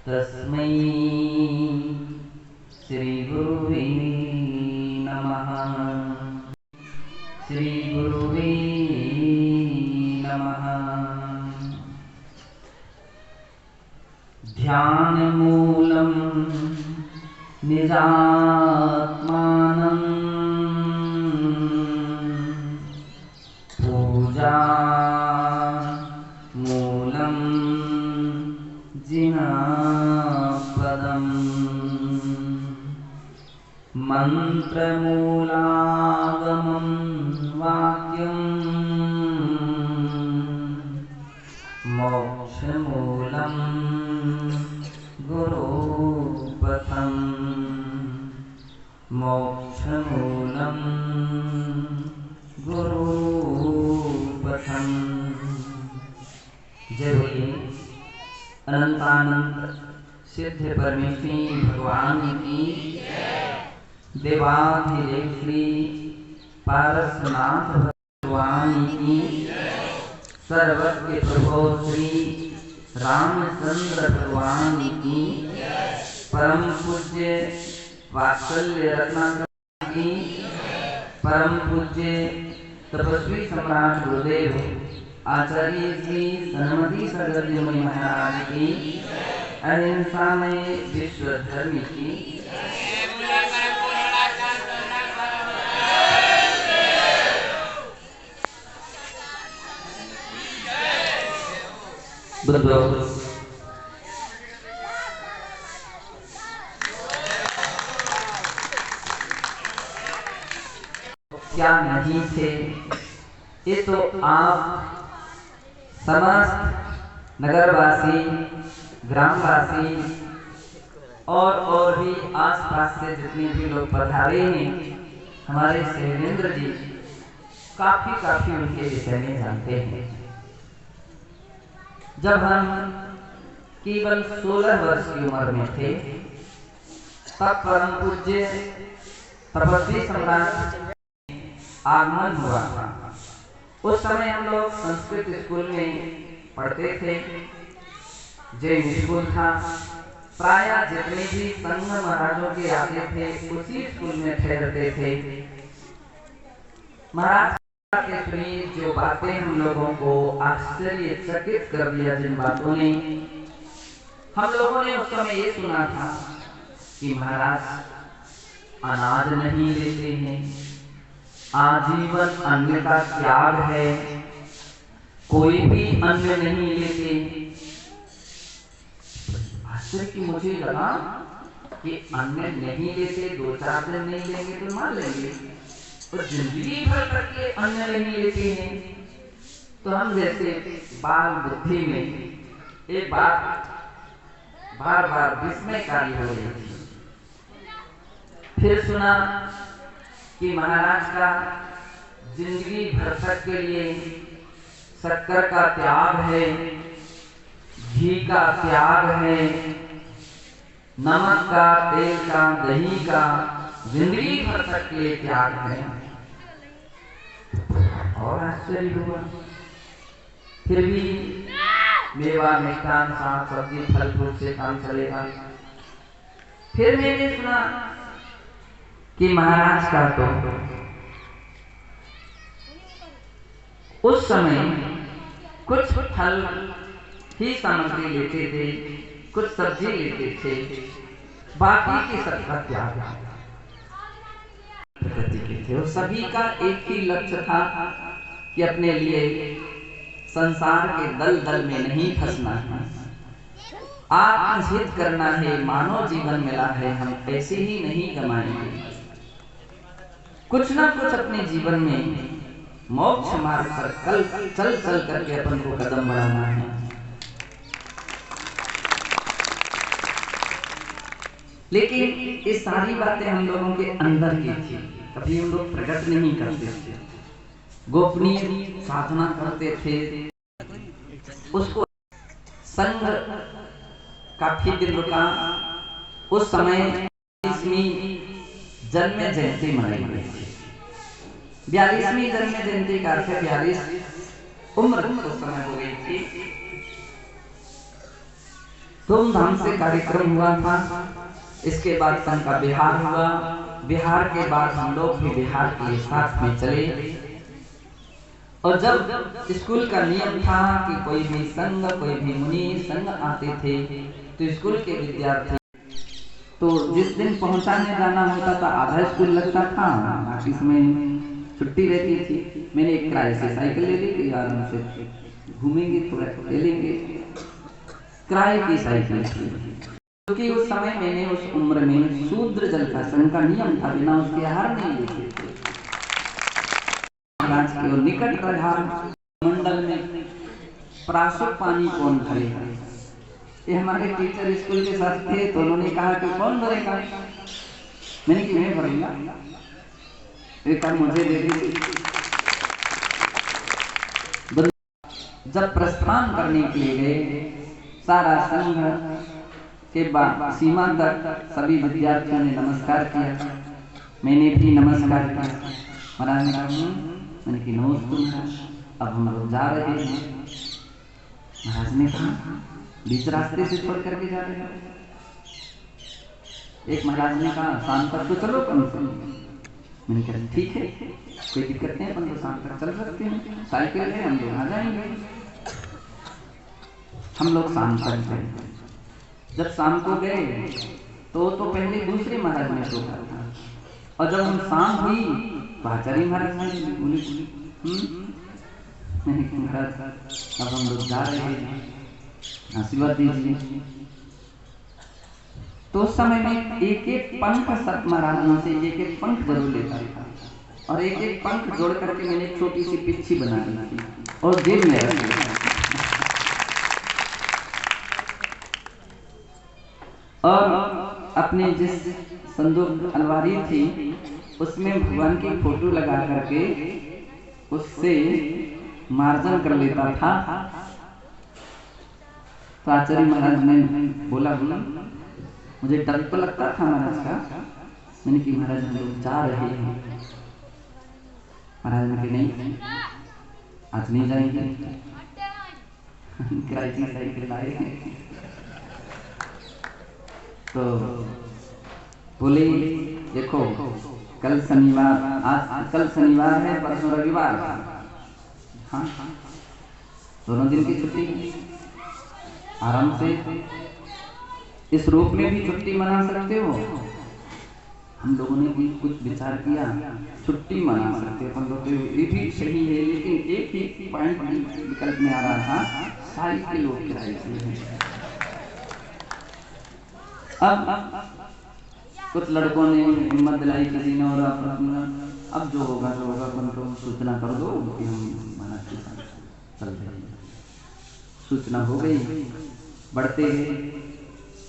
तस्मै श्री गुरुवे नमः। श्री गुरुवे नमः। ध्यानमूलं निजात्मानं पूजा मूलं जिनापदम् मंत्रमूलागमं वाक्यं मोक्षमूलं गुरुपथं मोक्षमूलं गुरुपथं। जय बोलिए अनंतानंद सिद्ध परमेश्वरी भगवान की, देवाधिदेव श्री पारसनाथ भगवान की, सर्वज्ञ प्रभो श्री रामचंद्र भगवान की, परम पूज्य वात्सल्य रत्नाकर की, परम पूज्य तपस्वी सम्राट गुरुदेव आचार्य श्री सनमति सरस्वती महाराज की, अहिंसा में विश्व धर्म की, बुद्धो क्या नहीं थे, ये तो आप समस्त नगरवासी, ग्रामवासी और भी आसपास से जितने भी लोग पधारे हैं, हमारे शैलेंद्र जी काफी उनके विषय में जानते हैं। जब हम केवल 16 वर्ष की उम्र में थे, तब परम पूज्य तपस्वी सम्राट आगमन हुआ था। उस समय हम लोग संस्कृत स्कूल में पढ़ते थे, जैन स्कूल था। प्राय जितने भी संघ महाराजों के आते थे उसी स्कूल में ठहरते थे। महाराज के सुनी जो बातें हम लोगों को आश्चर्यचकित कर दिया, जिन बातों ने हम लोगों ने उस समय ये सुना था कि महाराज अनाज नहीं लेते हैं, आजीवन अन्न का त्याग है, कोई भी अन्न नहीं लेते। आश्चर्य की मुझे लगा कि अन्न नहीं लेते, 2-4 दिन नहीं लेंगे तो मान लेंगे, और जिंदगी भर तक के अन्न नहीं लेते हैं। तो हम जैसे बाल बुद्धि में एक बात बार बार विस्मयकारी हो रही थी। फिर सुना कि महाराज का जिंदगी भर तक के लिए शक्कर का त्याग है, घी का त्याग है, नमक का, तेल का, दही का जिंदगी भर तक के लिए त्याग है। और आश्चर्य हुआ। फिर भी मेवा, मिष्ठान, साग सब्जी, फल फ्रूट से काम चलेगा। फिर मैंने सुना कि महाराज का तो उस समय कुछ फल ही सामग्री लेते थे, कुछ सब्जी लेते थे, बाकी की सबका त्याग प्रकृति के थे। और सभी का एक ही लक्ष्य था कि अपने लिए संसार के दलदल में नहीं फंसना है, आत्महित करना है। मानव जीवन मिला है, हम ऐसे ही नहीं गमाएंगे, कुछ ना कुछ अपने जीवन में मोक्ष मार्ग पर चल करके अपन को कदम बढ़ाना है। लेकिन ये सारी बातें हम लोगों के अंदर की थी, कभी हम लोग प्रकट नहीं करते थे, गोपनीय साधना करते थे। उसको संघ काफी दिन रुका। उस समय 42वीं जन्म जयंती मनाई गई थी। 42वीं जन्म जयंती का अर्थ 42 उम्र उस समय हो गई थी। धूमधाम से कार्यक्रम हुआ था। इसके बाद संघ का बिहार हुआ। बिहार के बाद हम लोग भी बिहार के साथ में चले। और जब स्कूल का नियम था कि कोई भी संघ, कोई भी मुनि संघ आते थे तो स्कूल के विद्यार्थी तो जिस दिन पहुंचाने जाना होता था आधा स्कूल लगता था, बाकी समय छुट्टी रहती थी। मैंने एक किराए से साइकिल ले ली कि यार उनसे घूमेंगे, थोड़ा खेलेंगे। किराए की साइकिल थी, क्योंकि उस समय मैंने उस उम्र में शूद्र जल का संघ का नियम था, बिना उसके आहार नहीं लेते थे। महाराज के निकट रहा मंडल में प्राशुक पानी कौन भरेगा। ये हमारे टीचर स्कूल के साथ थे तो उन्होंने कहा कि कौन भरेगा। मैंने कि मैं भरूंगा, एक मुझे दे दी। जब प्रस्थान करने के लिए गए, सारा संघ के बाद सीमा तक सभी विद्यार्थियों ने नमस्कार किया। मैंने भी नमस्कार किया। महाराज ने कहा मैंने कि नमस्कार, अब हम लोग जा रहे हैं। महाराज ने कहा बीच रास्ते से छोड़ करके जा रहे हैं। एक महाराज ने कहा शाम तक तो चलो कम से। मैंने कहा ठीक है, कोई दिक्कत नहीं, अपन तो शाम तक चल सकते हैं, साइकिल है, हम लोग आ जाएंगे। हम लोग शाम तक गए। जब शाम को गए तो पहले दूसरे महाराज ने रोका था, और जब हम शाम हुई तो आचार्य महाराज ने बोले मैंने कहा महाराज अब हम लोग जा रहे हैं, आशीर्वाद दीजिए। तो उस समय में एक एक पंख सब महाराजों से एक एक पंख जरूर लेता था, और एक एक पंख जोड़ करके मैंने एक छोटी सी पिच्छी बना दी और जेब में रख दिया। और अपने जिस संदूक अलमारी थी उसमें भगवान की फोटो लगा करके उससे मार्जन कर लेता था। तो आचार्य महाराज ने बोला मुझे डर तो लगता था महाराज का। मैंने कि महाराज हम लोग जा रहे हैं। महाराज ने कहा नहीं आज नहीं जाएंगे, किराए की साइकिल लाए। तो बोले देखो कल शनिवार, आज कल शनिवार है, परसों रविवार। हाँ दोनों दिन की छुट्टी, आराम से इस रूप में भी छुट्टी मना सकते हो। हम लोगों ने भी कुछ विचार किया, छुट्टी मना सकते हो, तो ये भी सही है, लेकिन एक ही पॉइंट विकल्प में आ रहा था, साइकिल लोग किराए से हैं। अब कुछ लड़कों ने हिम्मत दिलाई किसी ने, और अब जो होगा अपन तो सूचना कर दो कि हम महाराज के साथ चल रहे हैं। सूचना हो गई, बढ़ते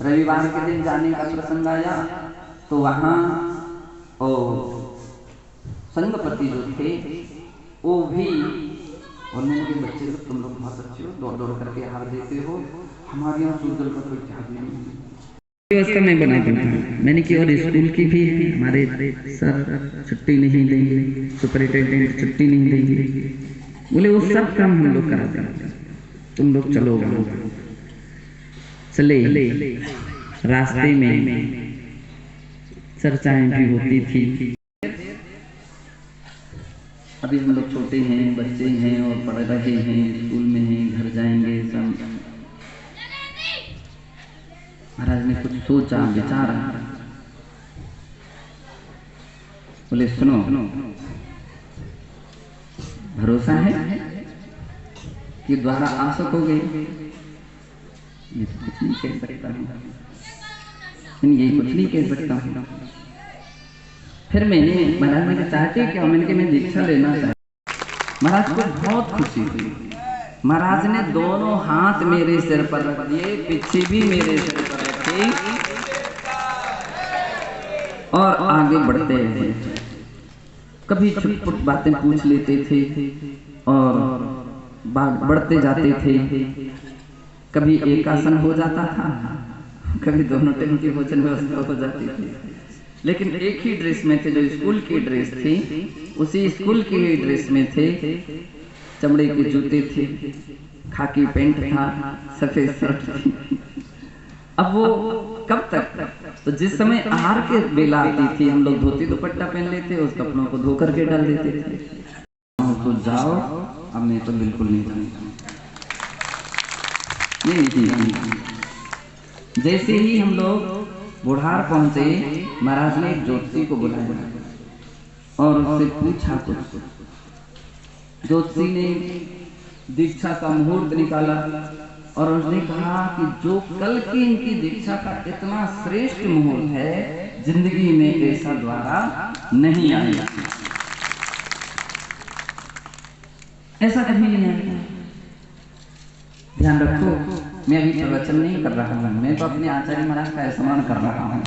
रविवार के दिन जाने का प्रसंग आया। तो वहाँ संघपति जो थे वो भी उन्होंने के बच्चे लोग तुम लोग बहुत अच्छे हो, दौड़ दौड़ करके हार देते हो, हमारे यहाँ सूजल का कोई ख्याल नहीं। व्यवस्था में बना मैंने की, और स्कूल की भी हमारे सर छुट्टी नहीं देंगे, सुपरिटेंडेंट छुट्टी नहीं देंगे, बोले वो सब काम हम लोग करा देंगे, तुम लोग चलो। चले, रास्ते में चर्चाएं भी होती थी। अभी हम लोग छोटे हैं, बच्चे हैं और पढ़ रहे हैं, स्कूल में हैं, घर जाएंगे सब। महाराज ने कुछ सोचा विचारा, बोले सुनो भरोसा है कि द्वारा आ सकोगे? ये तो कुछ नहीं कह सकता हूँ, ये कुछ नहीं कह सकता हूँ। फिर मैंने महाराज ने चाहते क्या, मैंने कि मैं दीक्षा लेना चाहता। महाराज को बहुत खुशी हुई। महाराज ने दोनों हाथ मेरे सिर पर रख दिए, पीछे भी मेरे सिर पर रखे और आगे बढ़ते रहे। कभी छुटपुट बातें पूछ लेते थे और बढ़ते जाते थे। कभी एक आसन हो जाता था, कभी दोनों टाइम की भोजन व्यवस्था हो जाती थी, लेकिन एक ही ड्रेस में थे। जो स्कूल की ड्रेस थी उसी स्कूल की ही ड्रेस में थे। चमड़े के जूते थे, खाकी पैंट था, सफेद शर्ट थी अब वो कब तक, तो जिस समय आहार के बेला आती थी हम लोग धोती दुपट्टा पहन लेते, उस कपड़ों को धो करके डाल देते थे। तो जाओ, अब नहीं तो बिल्कुल नहीं जाऊंगा। जैसे ही हम लोग बुढ़ार पहुंचे, महाराज ने एक ज्योतिषी को बुलाया और उससे पूछा कुछ। ज्योतिषी ने दीक्षा का मुहूर्त निकाला और उसने कहा कि जो कल की इनकी दीक्षा का इतना श्रेष्ठ मुहूर्त है, जिंदगी में ऐसा द्वारा नहीं आया, ऐसा कभी नहीं आया। ध्यान रखो, मैं अभी प्रवचन नहीं कर रहा हूँ, मैं तो अपने आचार्य महाराज का स्मरण कर रहा हूँ।